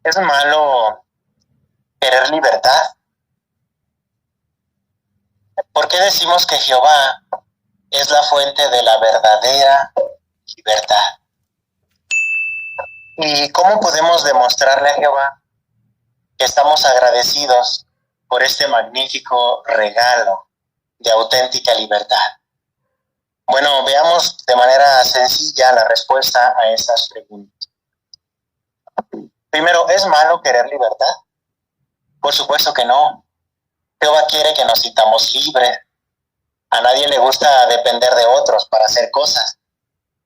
¿Es malo querer libertad? ¿Por qué decimos que Jehová es la fuente de la verdadera libertad? ¿Y cómo podemos demostrarle a Jehová que estamos agradecidos por este magnífico regalo de auténtica libertad? Bueno, veamos de manera sencilla la respuesta a estas preguntas. Primero, ¿es malo querer libertad? Por supuesto que no. Jehová quiere que nos sintamos libres. A nadie le gusta depender de otros para hacer cosas.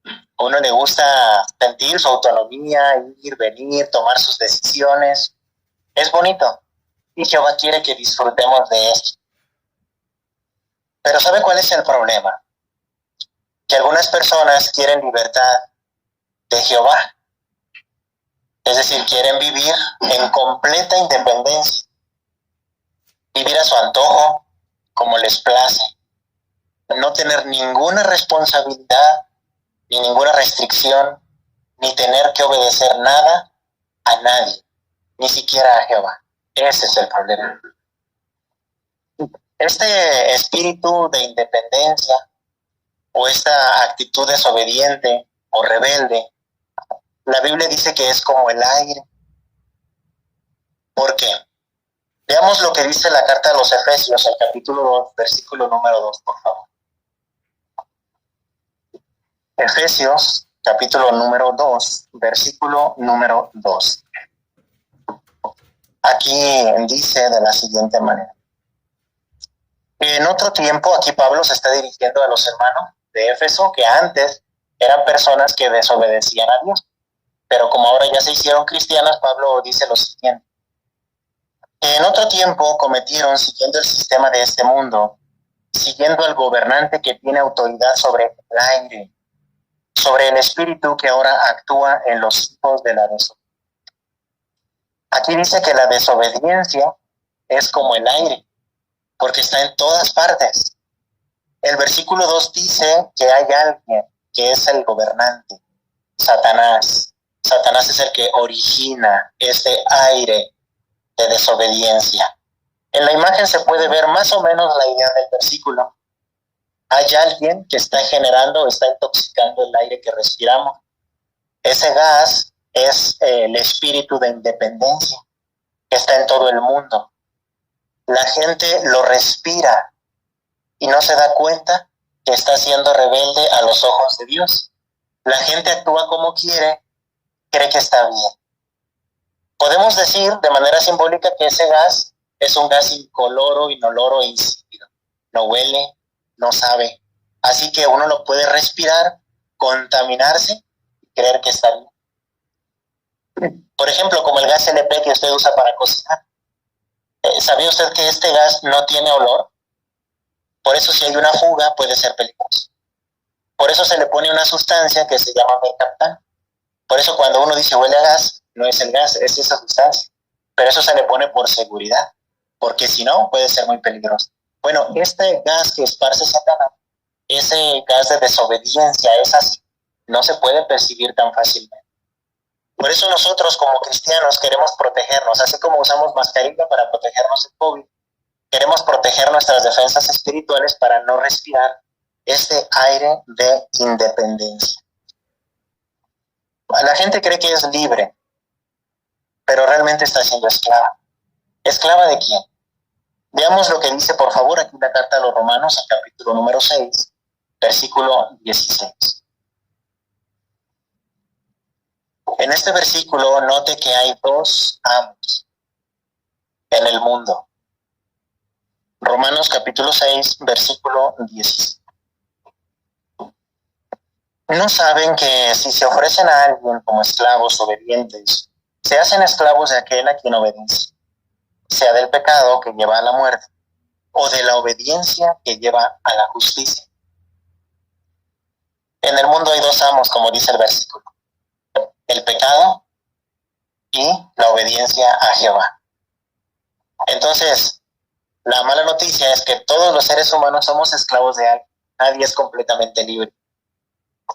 A uno le gusta sentir su autonomía, ir, venir, tomar sus decisiones. Es bonito. Y Jehová quiere que disfrutemos de esto. Pero ¿sabe cuál es el problema? Que algunas personas quieren libertad de Jehová. Es decir, quieren vivir en completa independencia. Vivir a su antojo, como les place. No tener ninguna responsabilidad, ni ninguna restricción, ni tener que obedecer nada a nadie, ni siquiera a Jehová. Ese es el problema. Este espíritu de independencia o esta actitud desobediente o rebelde, la Biblia dice que es como el aire. ¿Por qué? Veamos lo que dice la carta a los Efesios, el capítulo 2, versículo número 2, por favor. Efesios, capítulo número 2, versículo número 2. Aquí dice de la siguiente manera. En otro tiempo, aquí Pablo se está dirigiendo a los hermanos de Éfeso, que antes eran personas que desobedecían a Dios. Pero como ahora ya se hicieron cristianas, Pablo dice lo siguiente. En otro tiempo cometieron, siguiendo el sistema de este mundo, siguiendo al gobernante que tiene autoridad sobre el aire, sobre el espíritu que ahora actúa en los hijos de la desobediencia. Aquí dice que la desobediencia es como el aire, porque está en todas partes. El versículo 2 dice que hay alguien que es el gobernante, Satanás. Satanás es el que origina este aire de desobediencia. En la imagen se puede ver más o menos la idea del versículo. Hay alguien que está generando, está intoxicando el aire que respiramos. Ese gas es el espíritu de independencia que está en todo el mundo. La gente lo respira y no se da cuenta que está siendo rebelde a los ojos de Dios. La gente actúa como quiere, cree que está bien. Podemos decir de manera simbólica que ese gas es un gas incoloro, inoloro e insípido. No huele, no sabe. Así que uno lo puede respirar, contaminarse y creer que está bien. Por ejemplo, como el gas LP que usted usa para cocinar. ¿Sabía usted que este gas no tiene olor? Por eso si hay una fuga puede ser peligroso. Por eso se le pone una sustancia que se llama mercaptán. Por eso cuando uno dice huele a gas, no es el gas, es esa sustancia. Pero eso se le pone por seguridad, porque si no puede ser muy peligroso. Bueno, este gas que esparce Satanás, ese gas de desobediencia, es así, no se puede percibir tan fácilmente. Por eso nosotros como cristianos queremos protegernos, así como usamos mascarilla para protegernos del COVID, queremos proteger nuestras defensas espirituales para no respirar este aire de independencia. La gente cree que es libre, pero realmente está siendo esclava. ¿Esclava de quién? Veamos lo que dice, por favor, aquí la carta a los Romanos, el capítulo número 6, versículo 16. En este versículo note que hay dos amos en el mundo. Romanos capítulo 6, versículo 16. ¿No saben que si se ofrecen a alguien como esclavos obedientes, se hacen esclavos de aquel a quien obedece, sea del pecado que lleva a la muerte, o de la obediencia que lleva a la justicia? En el mundo hay dos amos, como dice el versículo: el pecado y la obediencia a Jehová. Entonces, la mala noticia es que todos los seres humanos somos esclavos de alguien. Nadie es completamente libre.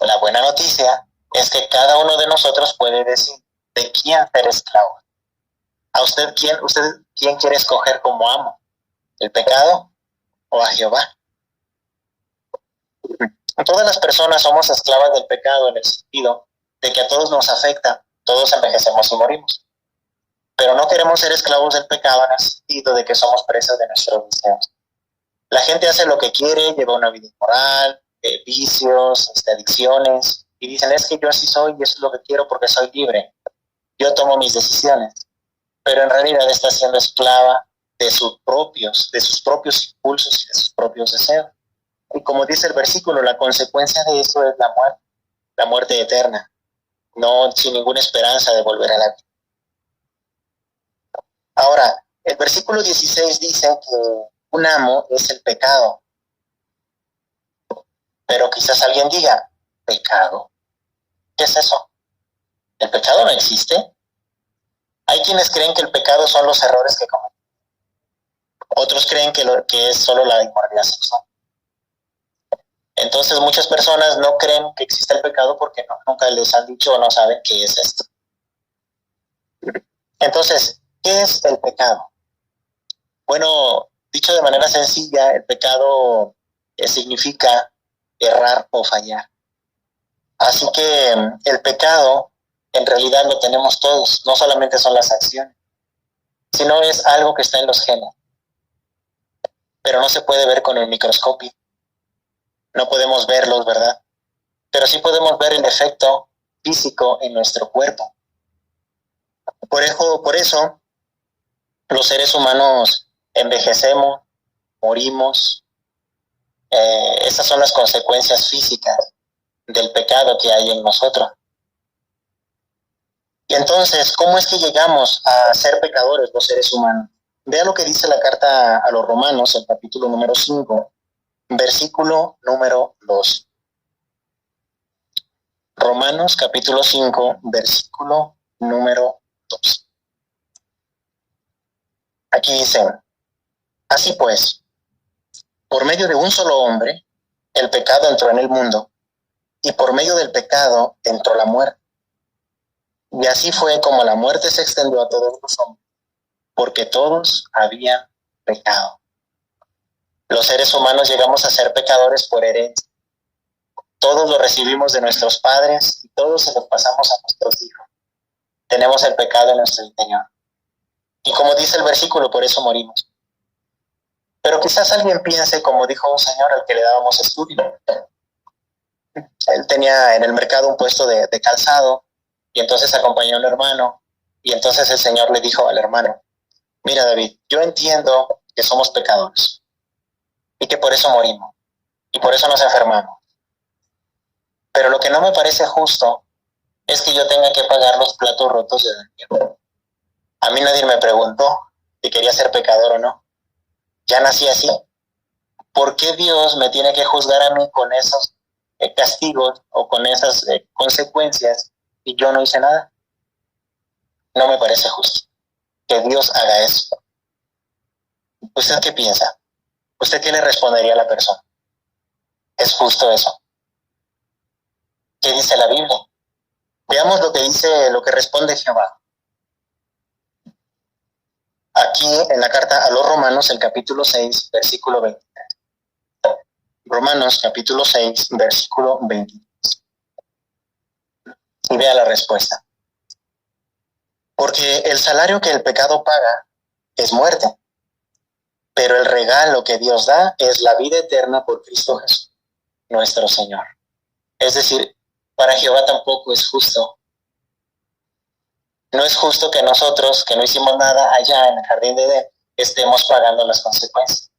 La buena noticia es que cada uno de nosotros puede decir de quién ser esclavo. ¿A usted quién quiere escoger como amo? ¿El pecado o a Jehová? Todas las personas somos esclavas del pecado en el sentido de que a todos nos afecta, todos envejecemos y morimos. Pero no queremos ser esclavos del pecado en el sentido de que somos presas de nuestros deseos. La gente hace lo que quiere, lleva una vida inmoral, vicios, adicciones, y dicen, es que yo así soy y eso es lo que quiero porque soy libre. Yo tomo mis decisiones, pero en realidad está siendo esclava de sus propios impulsos y de sus propios deseos. Y como dice el versículo, la consecuencia de eso es la muerte eterna, no sin ninguna esperanza de volver a la vida. Ahora, el versículo 16 dice que un amo es el pecado. Pero quizás alguien diga, ¿pecado? ¿Qué es eso? ¿El pecado no existe? Hay quienes creen que el pecado son los errores que cometen. Otros creen que es solo la inmoralidad sexual. Entonces muchas personas no creen que exista el pecado porque nunca les han dicho o no saben qué es esto. Entonces, ¿qué es el pecado? Bueno, dicho de manera sencilla, el pecado significa errar o fallar. Así que el pecado en realidad lo tenemos todos, no solamente son las acciones, sino es algo que está en los genes, pero no se puede ver con el microscopio. No podemos verlos, ¿verdad? Pero sí podemos ver el efecto físico en nuestro cuerpo. Por eso los seres humanos envejecemos, morimos. Esas son las consecuencias físicas del pecado que hay en nosotros. Y entonces, ¿cómo es que llegamos a ser pecadores los seres humanos? Vea lo que dice la carta a los Romanos, el capítulo número 5, versículo número 2. Romanos capítulo 5, versículo número 2. Aquí dicen, así pues, por medio de un solo hombre, el pecado entró en el mundo, y por medio del pecado entró la muerte. Y así fue como la muerte se extendió a todos los hombres, porque todos habían pecado. Los seres humanos llegamos a ser pecadores por herencia. Todos lo recibimos de nuestros padres y todos se lo pasamos a nuestros hijos. Tenemos el pecado en nuestro interior. Y como dice el versículo, por eso morimos. Pero quizás alguien piense, como dijo un señor al que le dábamos estudio. Él tenía en el mercado un puesto de calzado y entonces acompañó a un hermano y entonces el Señor le dijo al hermano, mira David, yo entiendo que somos pecadores y que por eso morimos y por eso nos enfermamos. Pero lo que no me parece justo es que yo tenga que pagar los platos rotos de Daniel. A mí nadie me preguntó si quería ser pecador o no. Ya nací así. ¿Por qué Dios me tiene que juzgar a mí con esos castigos o con esas consecuencias y yo no hice nada? No me parece justo que Dios haga eso. ¿Usted qué piensa? ¿Usted qué le respondería a la persona? ¿Es justo eso? ¿Qué dice la Biblia? Veamos lo que responde Jehová. Aquí en la carta a los Romanos, el capítulo 6, versículo 23. Romanos, capítulo 6, versículo 23. Y vea la respuesta. Porque el salario que el pecado paga es muerte, pero el regalo que Dios da es la vida eterna por Cristo Jesús, nuestro Señor. Es decir, para Jehová tampoco es justo. No es justo que nosotros, que no hicimos nada allá en el jardín de Edén, estemos pagando las consecuencias.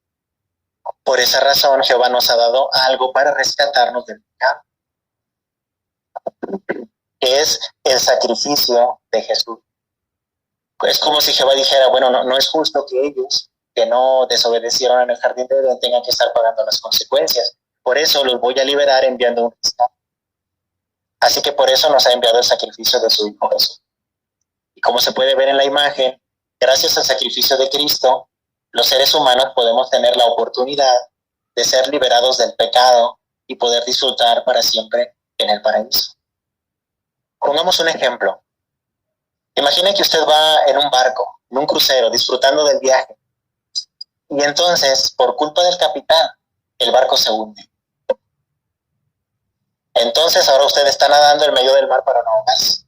Por esa razón, Jehová nos ha dado algo para rescatarnos del pecado, que es el sacrificio de Jesús. Es como si Jehová dijera, bueno, no es justo que ellos, que no desobedecieron en el jardín de Edén, tengan que estar pagando las consecuencias. Por eso los voy a liberar enviando un rescate. Así que por eso nos ha enviado el sacrificio de su Hijo Jesús. Y como se puede ver en la imagen, gracias al sacrificio de Cristo, los seres humanos podemos tener la oportunidad de ser liberados del pecado y poder disfrutar para siempre en el paraíso. Pongamos un ejemplo. Imagine que usted va en un barco en un crucero, disfrutando del viaje. Y entonces, por culpa del capitán, el barco se hunde. Entonces ahora usted está nadando en medio del mar para no ahogarse.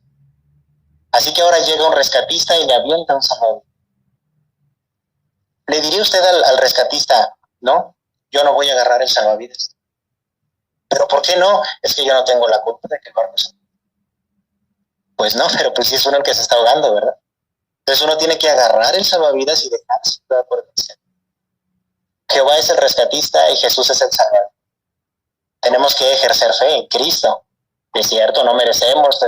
Así que ahora llega un rescatista y le avienta un salvavidas. ¿Le diría usted al rescatista, no, yo no voy a agarrar el salvavidas? ¿Pero por qué no? Es que yo no tengo la culpa de que el barco se hunde. Pues no, pero pues sí es uno el que se está ahogando, ¿verdad? Entonces uno tiene que agarrar el salvavidas y dejarse por el cielo. Jehová es el rescatista y Jesús es el salvador. Tenemos que ejercer fe en Cristo. Es cierto, no merecemos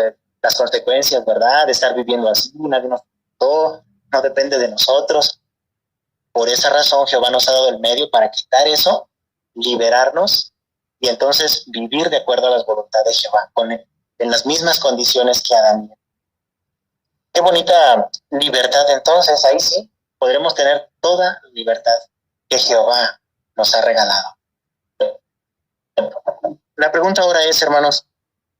las consecuencias, ¿verdad? De estar viviendo así, nadie nos todo, no depende de nosotros. Por esa razón Jehová nos ha dado el medio para quitar eso, liberarnos y entonces vivir de acuerdo a las voluntades de Jehová, en las mismas condiciones que Adán. Qué bonita libertad entonces, ahí sí, podremos tener toda la libertad que Jehová nos ha regalado. La pregunta ahora es, hermanos,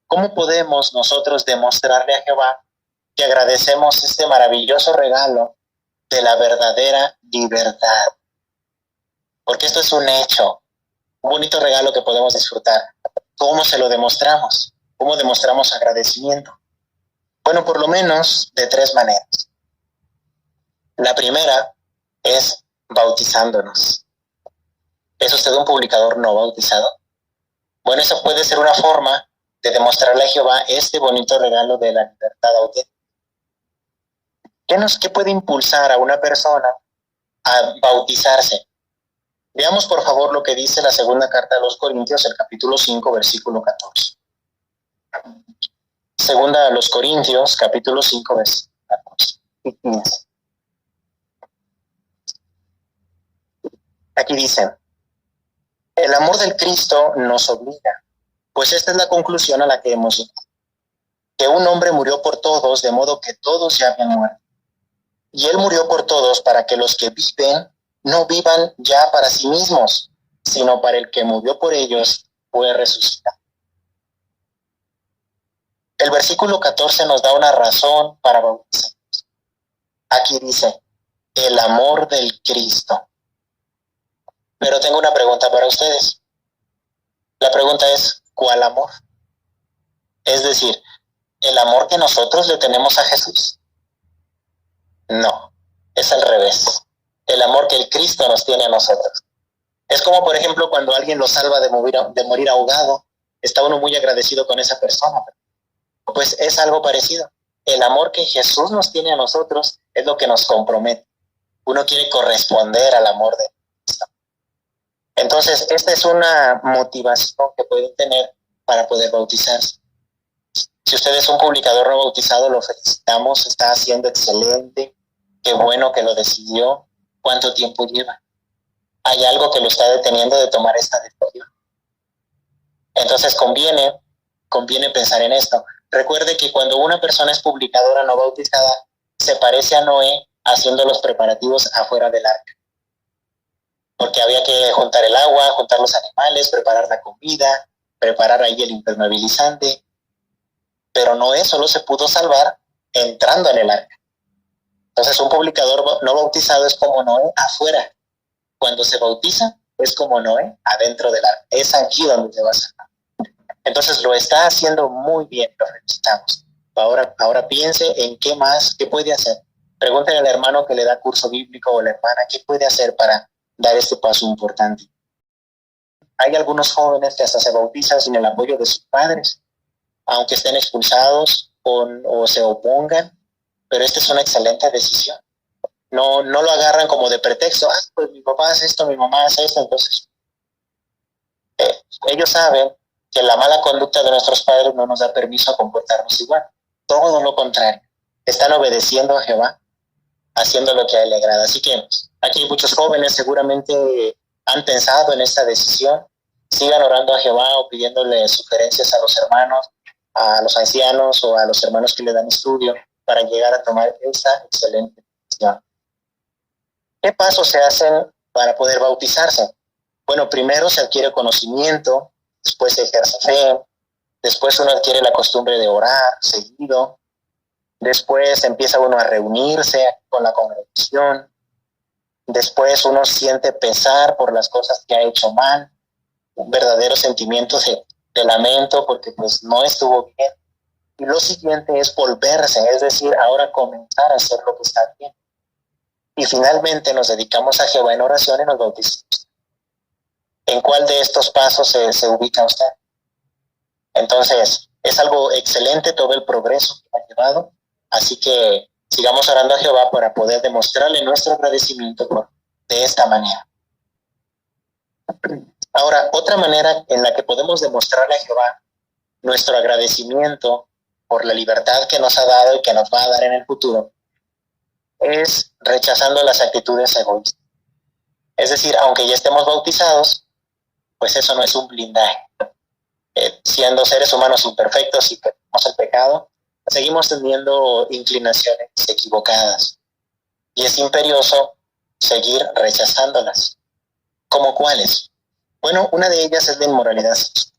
¿cómo podemos nosotros demostrarle a Jehová que agradecemos este maravilloso regalo de la verdadera libertad? Porque esto es un hecho, un bonito regalo que podemos disfrutar. ¿Cómo se lo demostramos? ¿Cómo demostramos agradecimiento? Bueno, por lo menos de tres maneras. La primera es bautizándonos. ¿Es usted un publicador no bautizado? Bueno, eso puede ser una forma de demostrarle a Jehová este bonito regalo de la libertad auténtica. ¿Qué puede impulsar a una persona a bautizarse? Veamos por favor lo que dice la segunda carta a los Corintios, el capítulo 5, versículo 14. Segunda a los Corintios, capítulo 5, versículo 14 y 15. Aquí dice, el amor del Cristo nos obliga, pues esta es la conclusión a la que hemos llegado, que un hombre murió por todos, de modo que todos ya habían muerto. Y él murió por todos para que los que viven no vivan ya para sí mismos, sino para el que murió por ellos fue resucitado. El versículo 14 nos da una razón para bautizarnos. Aquí dice, el amor del Cristo. Pero tengo una pregunta para ustedes. La pregunta es, ¿cuál amor? Es decir, ¿el amor que nosotros le tenemos a Jesús? No, es al revés. El amor que el Cristo nos tiene a nosotros. Es como, por ejemplo, cuando alguien lo salva de morir ahogado, está uno muy agradecido con esa persona. Pues es algo parecido. El amor que Jesús nos tiene a nosotros es lo que nos compromete. Uno quiere corresponder al amor de Cristo. Entonces, esta es una motivación que pueden tener para poder bautizarse. Si usted es un publicador no bautizado, lo felicitamos, está haciendo excelente, qué bueno que lo decidió. ¿Cuánto tiempo lleva? ¿Hay algo que lo está deteniendo de tomar esta decisión? Entonces conviene pensar en esto. Recuerde que cuando una persona es publicadora no bautizada, se parece a Noé haciendo los preparativos afuera del arca. Porque había que juntar el agua, juntar los animales, preparar la comida, preparar ahí el impermeabilizante. Pero Noé solo se pudo salvar entrando en el arca. Entonces un publicador no bautizado es como Noé afuera. Cuando se bautiza es como Noé adentro del arca. Es aquí donde se va a salvar. Entonces lo está haciendo muy bien, lo felicitamos. Ahora piense en qué más, qué puede hacer. Pregúntale al hermano que le da curso bíblico o la hermana qué puede hacer para dar este paso importante. Hay algunos jóvenes que hasta se bautizan sin el apoyo de sus padres, aunque estén expulsados o se opongan, pero esta es una excelente decisión. No lo agarran como de pretexto, pues mi papá hace esto, mi mamá hace esto, entonces ellos saben que la mala conducta de nuestros padres no nos da permiso a comportarnos igual. Todo lo contrario. Están obedeciendo a Jehová, haciendo lo que a él le agrada. Así que aquí muchos jóvenes seguramente han pensado en esta decisión. Sigan orando a Jehová o pidiéndole sugerencias a los hermanos, a los ancianos o a los hermanos que le dan estudio para llegar a tomar esa excelente decisión. ¿Qué pasos se hacen para poder bautizarse? Bueno, primero se adquiere conocimiento, después se ejerce fe, después uno adquiere la costumbre de orar seguido, Después empieza uno a reunirse con la congregación. Después uno siente pesar por las cosas que ha hecho mal, un verdadero sentimiento de lamento porque pues no estuvo bien. Y lo siguiente es volverse, es decir, ahora comenzar a hacer lo que está bien. Y finalmente nos dedicamos a Jehová en oración y nos bautizamos. ¿En cuál de estos pasos se ubica usted? Entonces, es algo excelente todo el progreso que ha llevado, así que sigamos orando a Jehová para poder demostrarle nuestro agradecimiento de esta manera. Ahora, otra manera en la que podemos demostrarle a Jehová nuestro agradecimiento por la libertad que nos ha dado y que nos va a dar en el futuro es rechazando las actitudes egoístas. Es decir, aunque ya estemos bautizados, pues eso no es un blindaje. Siendo seres humanos imperfectos y que tenemos el pecado, seguimos teniendo inclinaciones equivocadas. Y es imperioso seguir rechazándolas. ¿Cómo cuáles? Bueno, una de ellas es la inmoralidad sexual.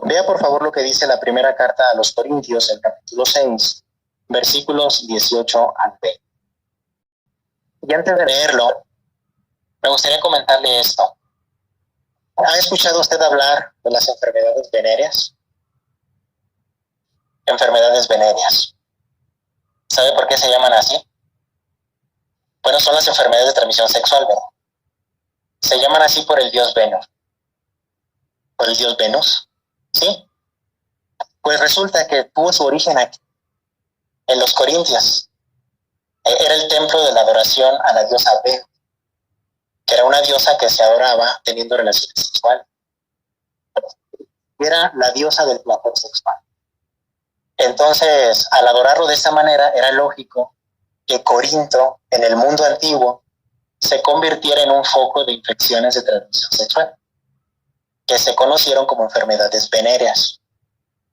Vea por favor lo que dice la primera carta a los Corintios, el capítulo 6, versículos 18 al 20. Y antes de leerlo, me gustaría comentarle esto. ¿Ha escuchado usted hablar de las enfermedades venéreas? Enfermedades venéreas. ¿Sabe por qué se llaman así? Bueno, son las enfermedades de transmisión sexual, ¿verdad? Se llaman así por el dios Venus. ¿Por el dios Venus? ¿Sí? Pues resulta que tuvo su origen aquí, en los Corintios. Era el templo de la adoración a la diosa Venus, que era una diosa que se adoraba teniendo relaciones sexuales. Era la diosa del placer sexual. Entonces, al adorarlo de esta manera, era lógico que Corinto, en el mundo antiguo, se convirtiera en un foco de infecciones de transmisión sexual, que se conocieron como enfermedades venéreas,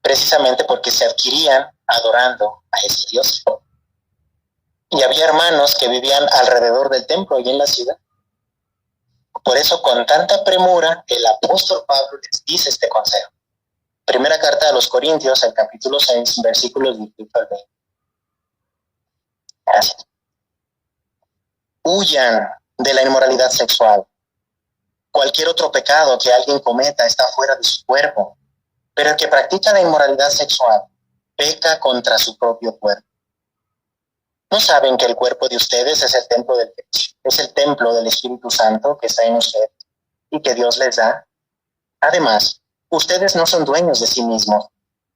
precisamente porque se adquirían adorando a ese dios. Y había hermanos que vivían alrededor del templo y en la ciudad. Por eso, con tanta premura, el apóstol Pablo les dice este consejo. Primera carta a los Corintios, el capítulo 6, versículos 18 al 20. Gracias. Huyan de la inmoralidad sexual. Cualquier otro pecado que alguien cometa está fuera de su cuerpo, pero el que practica la inmoralidad sexual peca contra su propio cuerpo. ¿No saben que el cuerpo de ustedes es el templo del Espíritu Santo que está en ustedes y que Dios les da? Además, ustedes no son dueños de sí mismos,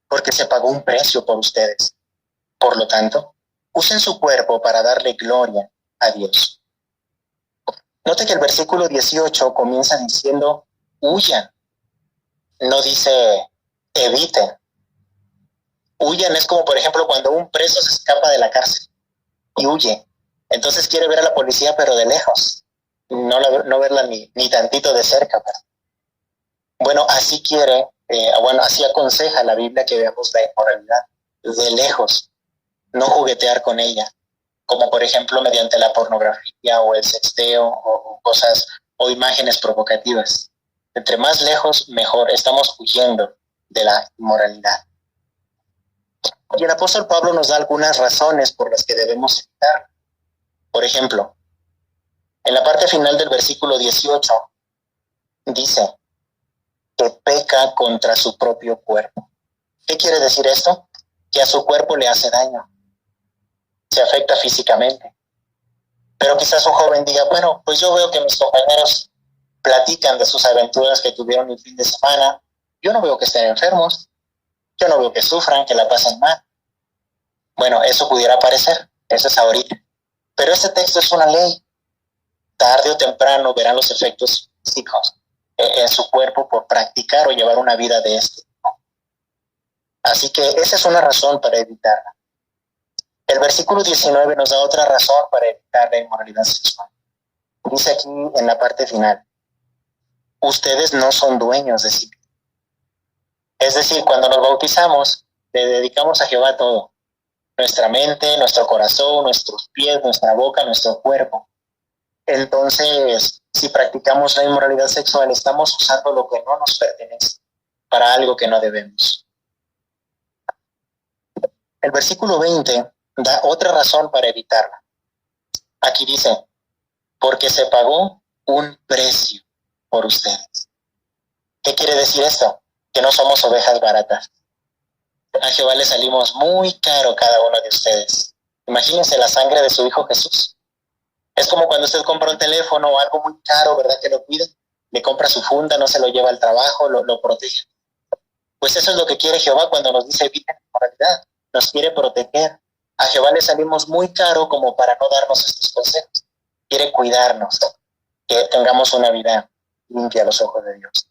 porque se pagó un precio por ustedes. Por lo tanto, usen su cuerpo para darle gloria a Dios. Note que el versículo 18 comienza diciendo, huyan. No dice, eviten. Huyan es como, por ejemplo, cuando un preso se escapa de la cárcel y huye. Entonces quiere ver a la policía, pero de lejos. No verla ni tantito de cerca. Bueno, así así aconseja la Biblia que veamos la inmoralidad de lejos, no juguetear con ella, como por ejemplo mediante la pornografía o el sexteo o cosas o imágenes provocativas. Entre más lejos, mejor. Estamos huyendo de la inmoralidad. Y el apóstol Pablo nos da algunas razones por las que debemos evitar. Por ejemplo, en la parte final del versículo 18 dice que peca contra su propio cuerpo. ¿Qué quiere decir esto? Que a su cuerpo le hace daño, se afecta físicamente. Pero quizás un joven diga, bueno, pues yo veo que mis compañeros platican de sus aventuras que tuvieron el fin de semana. Yo no veo que estén enfermos, yo no veo que sufran, que la pasen mal. Bueno, eso pudiera parecer, eso es ahorita. Pero este texto es una ley. Tarde o temprano verán los efectos físicos en su cuerpo por practicar o llevar una vida de este tipo. Así que esa es una razón para evitarla. El versículo 19 nos da otra razón para evitar la inmoralidad sexual. Dice aquí en la parte final, ustedes no son dueños de sí mismos. Es decir, cuando nos bautizamos, le dedicamos a Jehová todo. Nuestra mente, nuestro corazón, nuestros pies, nuestra boca, nuestro cuerpo. Entonces, si practicamos la inmoralidad sexual, estamos usando lo que no nos pertenece para algo que no debemos. El versículo 20 da otra razón para evitarla. Aquí dice, porque se pagó un precio por ustedes. ¿Qué quiere decir esto? Que no somos ovejas baratas. A Jehová le salimos muy caro cada uno de ustedes. Imagínense la sangre de su Hijo Jesús. Es como cuando usted compra un teléfono o algo muy caro, ¿verdad? Que lo cuida. Le compra su funda, no se lo lleva al trabajo, lo protege. Pues eso es lo que quiere Jehová cuando nos dice eviten la inmoralidad. Nos quiere proteger. A Jehová le salimos muy caro como para no darnos estos consejos. Quiere cuidarnos, que tengamos una vida limpia a los ojos de Dios.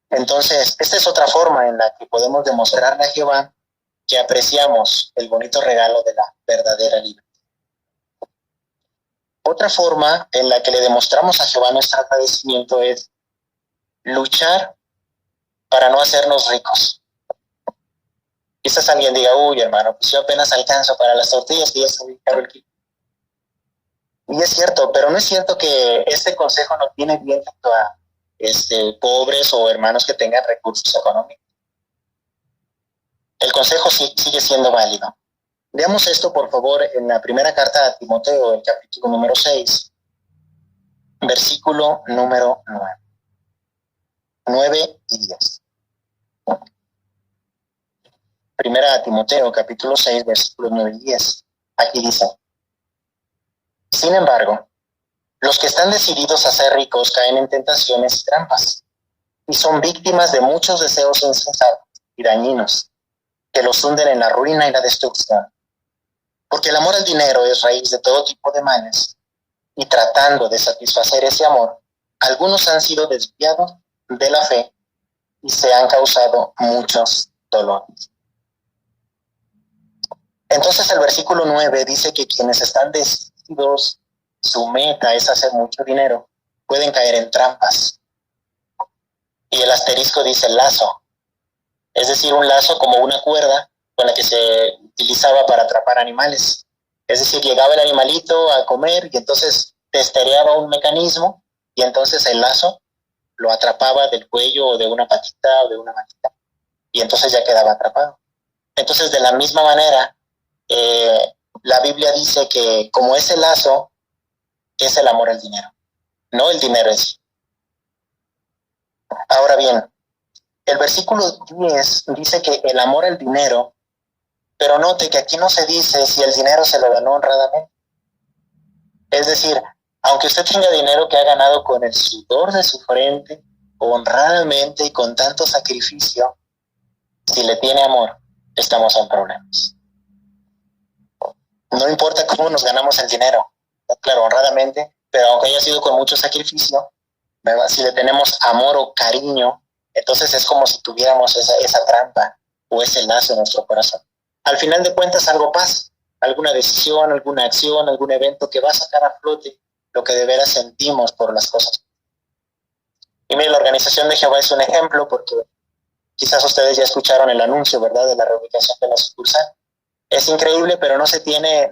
Entonces, esta es otra forma en la que podemos demostrarle a Jehová que apreciamos el bonito regalo de la verdadera libertad. Otra forma en la que le demostramos a Jehová nuestro agradecimiento es luchar para no hacernos ricos. Quizás alguien diga, uy, hermano, pues yo apenas alcanzo para las tortillas que ya está bien caro el kilo. Y es cierto, pero no es cierto que este consejo no tiene bien tanto a pobres o hermanos que tengan recursos económicos. El consejo sigue siendo válido. Veamos esto, por favor, en la primera carta a Timoteo, el capítulo número 6, versículo número 9 y 10. Primera a Timoteo, capítulo 6, versículos 9 y 10. Aquí dice, sin embargo, los que están decididos a ser ricos caen en tentaciones y trampas, y son víctimas de muchos deseos insensatos y dañinos, que los hunden en la ruina y la destrucción. Porque el amor al dinero es raíz de todo tipo de males, y tratando de satisfacer ese amor, algunos han sido desviados de la fe y se han causado muchos dolores. Entonces el versículo 9 dice que quienes están decididos, su meta es hacer mucho dinero, pueden caer en trampas. Y el asterisco dice lazo, es decir, un lazo como una cuerda con la que se utilizaba para atrapar animales. Es decir, llegaba el animalito a comer y entonces testereaba un mecanismo y entonces el lazo lo atrapaba del cuello o de una patita o de una manita y entonces ya quedaba atrapado. Entonces, de la misma manera, la Biblia dice que como ese lazo es el amor al dinero, no el dinero en sí. Ahora bien, el versículo 10 dice que el amor al dinero, pero note que aquí no se dice si el dinero se lo ganó honradamente. Es decir, aunque usted tenga dinero que ha ganado con el sudor de su frente, honradamente y con tanto sacrificio, si le tiene amor, estamos en problemas. No importa cómo nos ganamos el dinero, claro, honradamente, pero aunque haya sido con mucho sacrificio, ¿verdad? Si le tenemos amor o cariño, entonces es como si tuviéramos esa trampa o ese lazo en nuestro corazón. Al final de cuentas algo pasa, alguna decisión, alguna acción, algún evento que va a sacar a flote lo que de veras sentimos por las cosas. Y mire, la organización de Jehová es un ejemplo porque quizás ustedes ya escucharon el anuncio, ¿verdad?, de la reubicación de la sucursal. Es increíble, pero no se tiene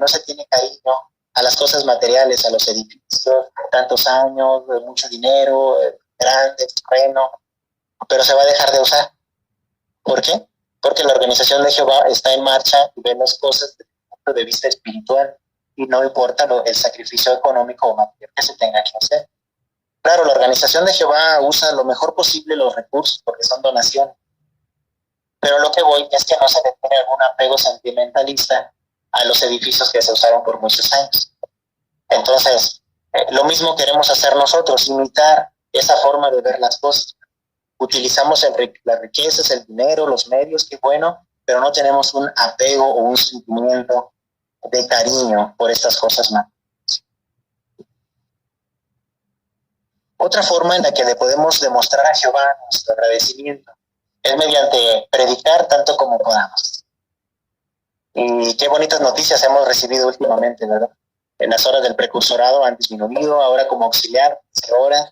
cariño a las cosas materiales, a los edificios, tantos años, mucho dinero, grande, terreno, pero se va a dejar de usar. ¿Por qué? Porque la organización de Jehová está en marcha y ve las cosas desde el punto de vista espiritual y no importa el sacrificio económico o material que se tenga que hacer. Claro, la organización de Jehová usa lo mejor posible los recursos porque son donaciones. Pero lo que voy es que no se le tiene algún apego sentimentalista a los edificios que se usaron por muchos años. Entonces, lo mismo queremos hacer nosotros, imitar esa forma de ver las cosas. Utilizamos las riquezas, el dinero, los medios, qué bueno, pero no tenemos un apego o un sentimiento de cariño por estas cosas más. Otra forma en la que le podemos demostrar a Jehová nuestro agradecimiento es mediante predicar tanto como podamos. Y qué bonitas noticias hemos recibido últimamente, ¿verdad? En las horas del precursorado han disminuido, ahora como auxiliar, 0 horas.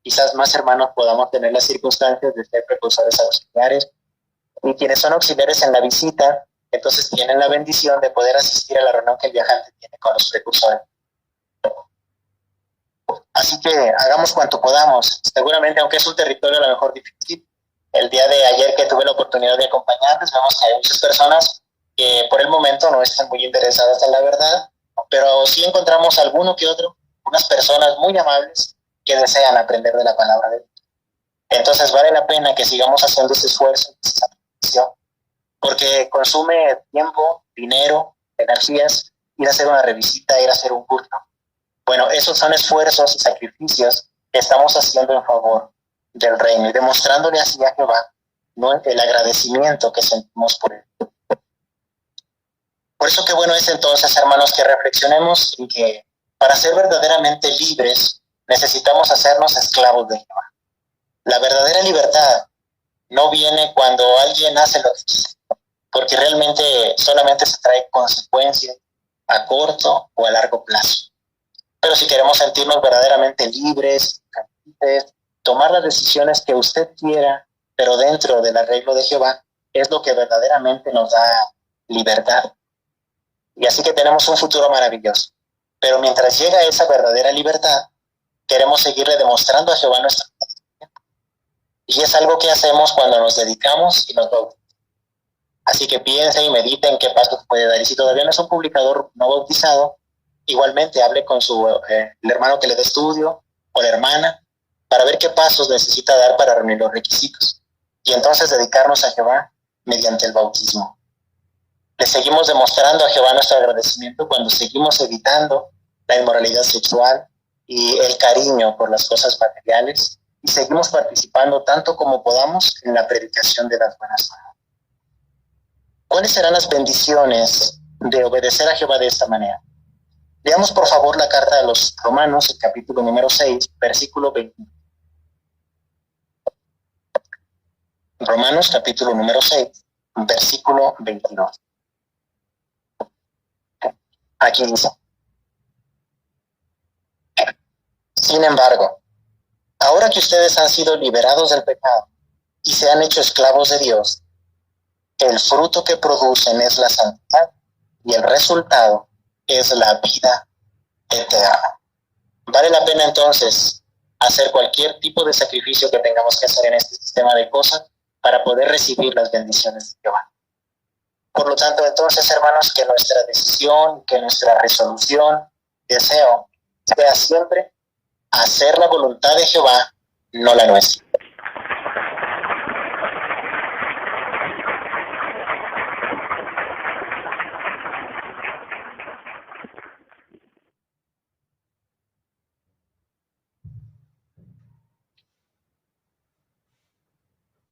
Quizás más hermanos podamos tener las circunstancias de ser precursores auxiliares. Y quienes son auxiliares en la visita, entonces tienen la bendición de poder asistir a la reunión que el viajante tiene con los precursores. Así que hagamos cuanto podamos. Seguramente, aunque es un territorio a lo mejor difícil, el día de ayer que tuve la oportunidad de acompañarles, vemos que hay muchas personas que por el momento no están muy interesadas en la verdad, pero sí encontramos alguno que otro, unas personas muy amables que desean aprender de la palabra de Dios. Entonces vale la pena que sigamos haciendo ese esfuerzo, ese sacrificio, porque consume tiempo, dinero, energías, ir a hacer una revisita, ir a hacer un curso. Bueno, esos son esfuerzos y sacrificios que estamos haciendo en favor del reino y demostrándole así a Jehová, ¿no?, el agradecimiento que sentimos por él. Por eso qué bueno es entonces, hermanos, que reflexionemos en que para ser verdaderamente libres necesitamos hacernos esclavos de Jehová. La verdadera libertad no viene cuando alguien hace lo que quiere, porque realmente solamente se trae consecuencias a corto o a largo plazo. Pero si queremos sentirnos verdaderamente libres, tomar las decisiones que usted quiera, pero dentro del arreglo de Jehová, es lo que verdaderamente nos da libertad. Y así que tenemos un futuro maravilloso. Pero mientras llega esa verdadera libertad, queremos seguirle demostrando a Jehová nuestra vida. Y es algo que hacemos cuando nos dedicamos y nos bautizamos. Así que piensen y mediten qué pasos puede dar. Y si todavía no es un publicador no bautizado, igualmente hable con el hermano que le dé estudio o la hermana para ver qué pasos necesita dar para reunir los requisitos. Y entonces dedicarnos a Jehová mediante el bautismo. Le seguimos demostrando a Jehová nuestro agradecimiento cuando seguimos evitando la inmoralidad sexual y el cariño por las cosas materiales, y seguimos participando tanto como podamos en la predicación de las buenas nuevas. ¿Cuáles serán las bendiciones de obedecer a Jehová de esta manera? Leamos por favor la carta a los Romanos, el capítulo número 6, versículo 21. Romanos capítulo número 6, versículo 22. Aquí dice: sin embargo, ahora que ustedes han sido liberados del pecado y se han hecho esclavos de Dios, el fruto que producen es la santidad y el resultado es la vida eterna. Vale la pena entonces hacer cualquier tipo de sacrificio que tengamos que hacer en este sistema de cosas para poder recibir las bendiciones de Jehová. Por lo tanto, entonces, hermanos, que nuestra decisión, que nuestra resolución, deseo, sea siempre hacer la voluntad de Jehová, no la nuestra.